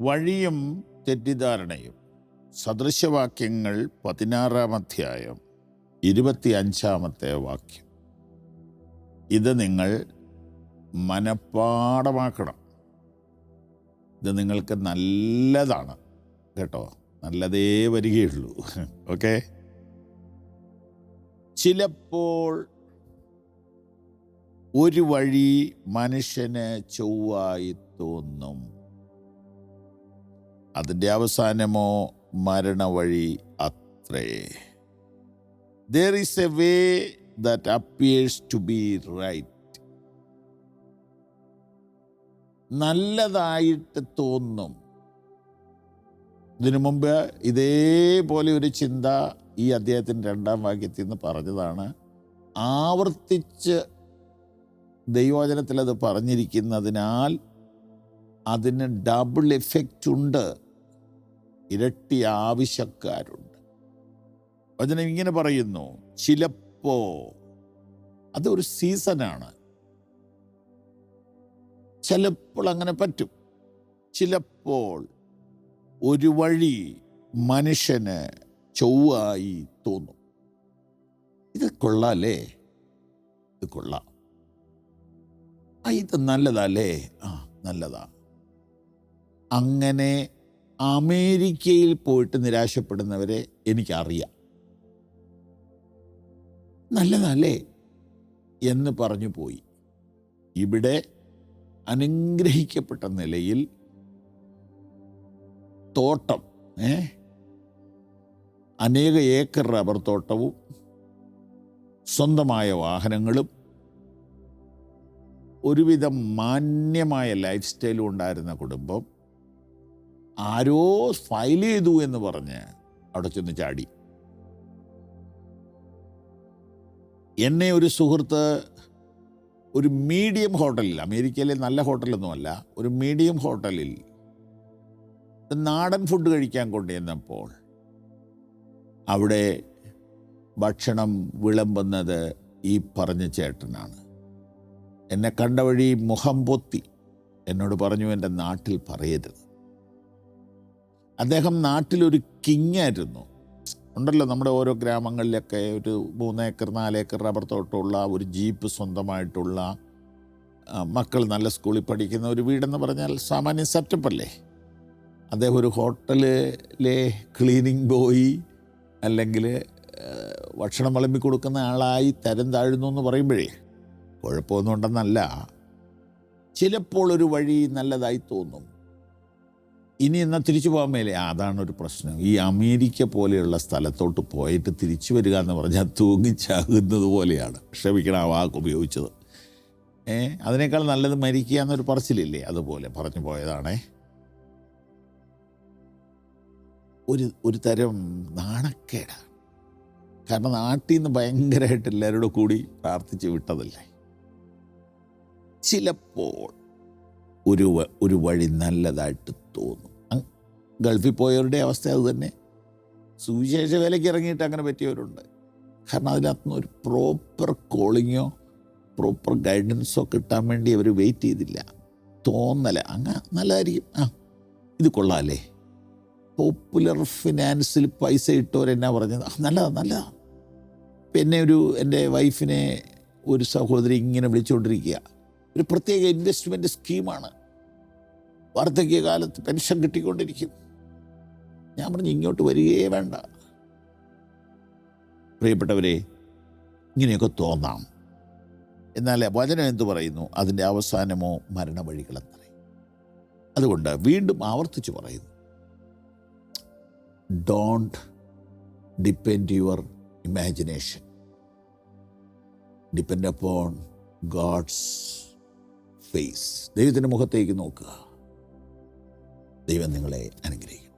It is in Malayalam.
വഴിയും തെറ്റിദ്ധാരണയും. സദൃശവാക്യങ്ങൾ 16-ാം അധ്യായം 25-ാമത്തെ വാക്യം. ഇത് നിങ്ങൾ മനഃപ്പാഠമാക്കണം. ഇത് നിങ്ങൾക്ക് നല്ലതാണ് കേട്ടോ, നല്ലതേ വരികയുള്ളൂ. ഓക്കെ. ചിലപ്പോൾ ഒരു വഴി മനുഷ്യന് ചൊവ്വായി തോന്നും, അതിൻ്റെ അവസാനമോ മരണവഴി അത്രേ. There is a way that appears to be right. നല്ലതായിട്ട് തോന്നും. ഇതിനു മുമ്പ് ഇതേപോലെ ഒരു ചിന്ത ഈ അധ്യായത്തിൻ്റെ 2-ാം വാക്യത്തിൽ നിന്ന് പറഞ്ഞതാണ്. ആവർത്തിച്ച് ദൈവവചനത്തിൽ അത് പറഞ്ഞിരിക്കുന്നതിനാൽ അതിന് ഡബിൾ എഫക്റ്റ് ഉണ്ട്, ഇരട്ടി ആവശ്യക്കാരുണ്ട്. വചനം ഇങ്ങനെ പറയുന്നു, ചിലപ്പോ, അതൊരു സീസണാണ്. ചിലപ്പോൾ അങ്ങനെ പറ്റും. ചിലപ്പോൾ ഒരു വഴി മനുഷ്യന് ചൊവ്വായി തോന്നും. ഇത് കൊള്ളാല്ലേ, ഇത് കൊള്ളാം, ഇത് നല്ലതല്ലേ, നല്ലതാ. അങ്ങനെ അമേരിക്കയിൽ പോയിട്ട് നിരാശപ്പെടുന്നവരെ എനിക്കറിയാം. നല്ലതല്ലേ എന്ന് പറഞ്ഞു പോയി. ഇവിടെ അനുഗ്രഹിക്കപ്പെട്ട നിലയിൽ തോട്ടം, അനേക ഏക്കർ റബ്ബർ തോട്ടവും സ്വന്തമായ വാഹനങ്ങളും ഒരുവിധം മാന്യമായ ലൈഫ് സ്റ്റൈലും ഉണ്ടായിരുന്ന കുടുംബം ആരോ ഫയൽ ചെയ്തു എന്ന് പറഞ്ഞ് അവിടെ ചെന്ന് ചാടി. എന്നെ ഒരു സുഹൃത്ത് ഒരു മീഡിയം ഹോട്ടലിൽ, അമേരിക്കയിലെ നല്ല ഹോട്ടലൊന്നുമല്ല, ഒരു മീഡിയം ഹോട്ടലിൽ നാടൻ ഫുഡ് കഴിക്കാൻ കൊണ്ടുവന്നപ്പോൾ അവിടെ ഭക്ഷണം വിളമ്പുന്നത് ഈ പറഞ്ഞ ചേട്ടനാണ്. എന്നെ കണ്ട വഴി മുഖം പൊത്തി എന്നോട് പറഞ്ഞു, എൻ്റെ നാട്ടിൽ പറയരുത്. അദ്ദേഹം നാട്ടിലൊരു കിങ്ങായിരുന്നു. ഉണ്ടല്ലോ നമ്മുടെ ഓരോ ഗ്രാമങ്ങളിലൊക്കെ ഒരു 3 ഏക്കർ 4 ഏക്കർ റബ്ബർ തോട്ടമുള്ള, ഒരു ജീപ്പ് സ്വന്തമായിട്ടുള്ള, മക്കൾ നല്ല സ്കൂളിൽ പഠിക്കുന്ന ഒരു വീടെന്ന് പറഞ്ഞാൽ സാമാന്യ സെറ്റപ്പല്ലേ. അദ്ദേഹം ഒരു ഹോട്ടലിലെ ക്ലീനിങ് ബോയ് അല്ലെങ്കിൽ ഭക്ഷണം വിളമ്പി കൊടുക്കുന്ന ആളായി തരം താഴുന്നു എന്ന് പറയുമ്പോഴേ കുഴപ്പമൊന്നും ഉണ്ടെന്നല്ല. ചിലപ്പോൾ ഒരു വഴി നല്ലതായി തോന്നും. ഇനി എന്നാൽ തിരിച്ചു പോകാൻ മേലെ, അതാണ് ഒരു പ്രശ്നം. ഈ അമേരിക്ക പോലെയുള്ള സ്ഥലത്തോട്ട് പോയിട്ട് തിരിച്ചു വരിക എന്ന് പറഞ്ഞാൽ തൂങ്ങിച്ചാകുന്നത് പോലെയാണ്. ക്ഷമിക്കണം ആ വാക്ക് ഉപയോഗിച്ചത്. അതിനേക്കാൾ നല്ലത് മരിക്കുക എന്നൊരു പറച്ചിലില്ലേ, അതുപോലെ പറഞ്ഞു പോയതാണേ. ഒരു തരം നാണക്കേടാണ്. കാരണം നാട്ടിൽ നിന്ന് ഭയങ്കരമായിട്ട് എല്ലാവരോടും കൂടി പ്രാർത്ഥിച്ച് വിട്ടതല്ലേ. ചിലപ്പോൾ ഒരു വഴി നല്ലതായിട്ട് തോന്നും. ഗൾഫിൽ പോയവരുടെ അവസ്ഥ അത് തന്നെ. സുവിശേഷ വേലയ്ക്ക് ഇറങ്ങിയിട്ട് അങ്ങനെ പറ്റിയവരുണ്ട്. കാരണം അതിനകത്തുനിന്ന് ഒരു പ്രോപ്പർ കോളിങ്ങോ പ്രോപ്പർ ഗൈഡൻസോ കിട്ടാൻ വേണ്ടി അവർ വെയിറ്റ് ചെയ്തില്ല. തോന്നല അങ്ങ് നല്ലതായിരിക്കും, ഇത് കൊള്ളാമല്ലേ. പോപ്പുലർ ഫിനാൻസിൽ പൈസ ഇട്ടവരെന്നാ പറഞ്ഞത്, നല്ലതാ. പിന്നെ എൻ്റെ വൈഫിനെ ഒരു സഹോദരി ഇങ്ങനെ വിളിച്ചുകൊണ്ടിരിക്കുക, ഒരു പ്രത്യേക ഇൻവെസ്റ്റ്മെൻറ്റ് സ്കീമാണ്, വാർദ്ധക്യകാലത്ത് പെൻഷൻ കിട്ടിക്കൊണ്ടിരിക്കും. ഞാൻ പറഞ്ഞു ഇങ്ങോട്ട് വരികയേ വേണ്ട. പ്രിയപ്പെട്ടവരെ, ഇങ്ങനെയൊക്കെ തോന്നാം. എന്നാൽ വചനം എന്തു പറയുന്നു? അതിൻ്റെ അവസാനമോ മരണവഴികളത്രേ. അതുകൊണ്ട് വീണ്ടും ആവർത്തിച്ച് പറയുന്നു, don't depend your imagination, depend upon God's face. ദൈവത്തിൻ്റെ മുഖത്തേക്ക് നോക്കുക. ദൈവം നിങ്ങളെ അനുഗ്രഹിക്കട്ടെ.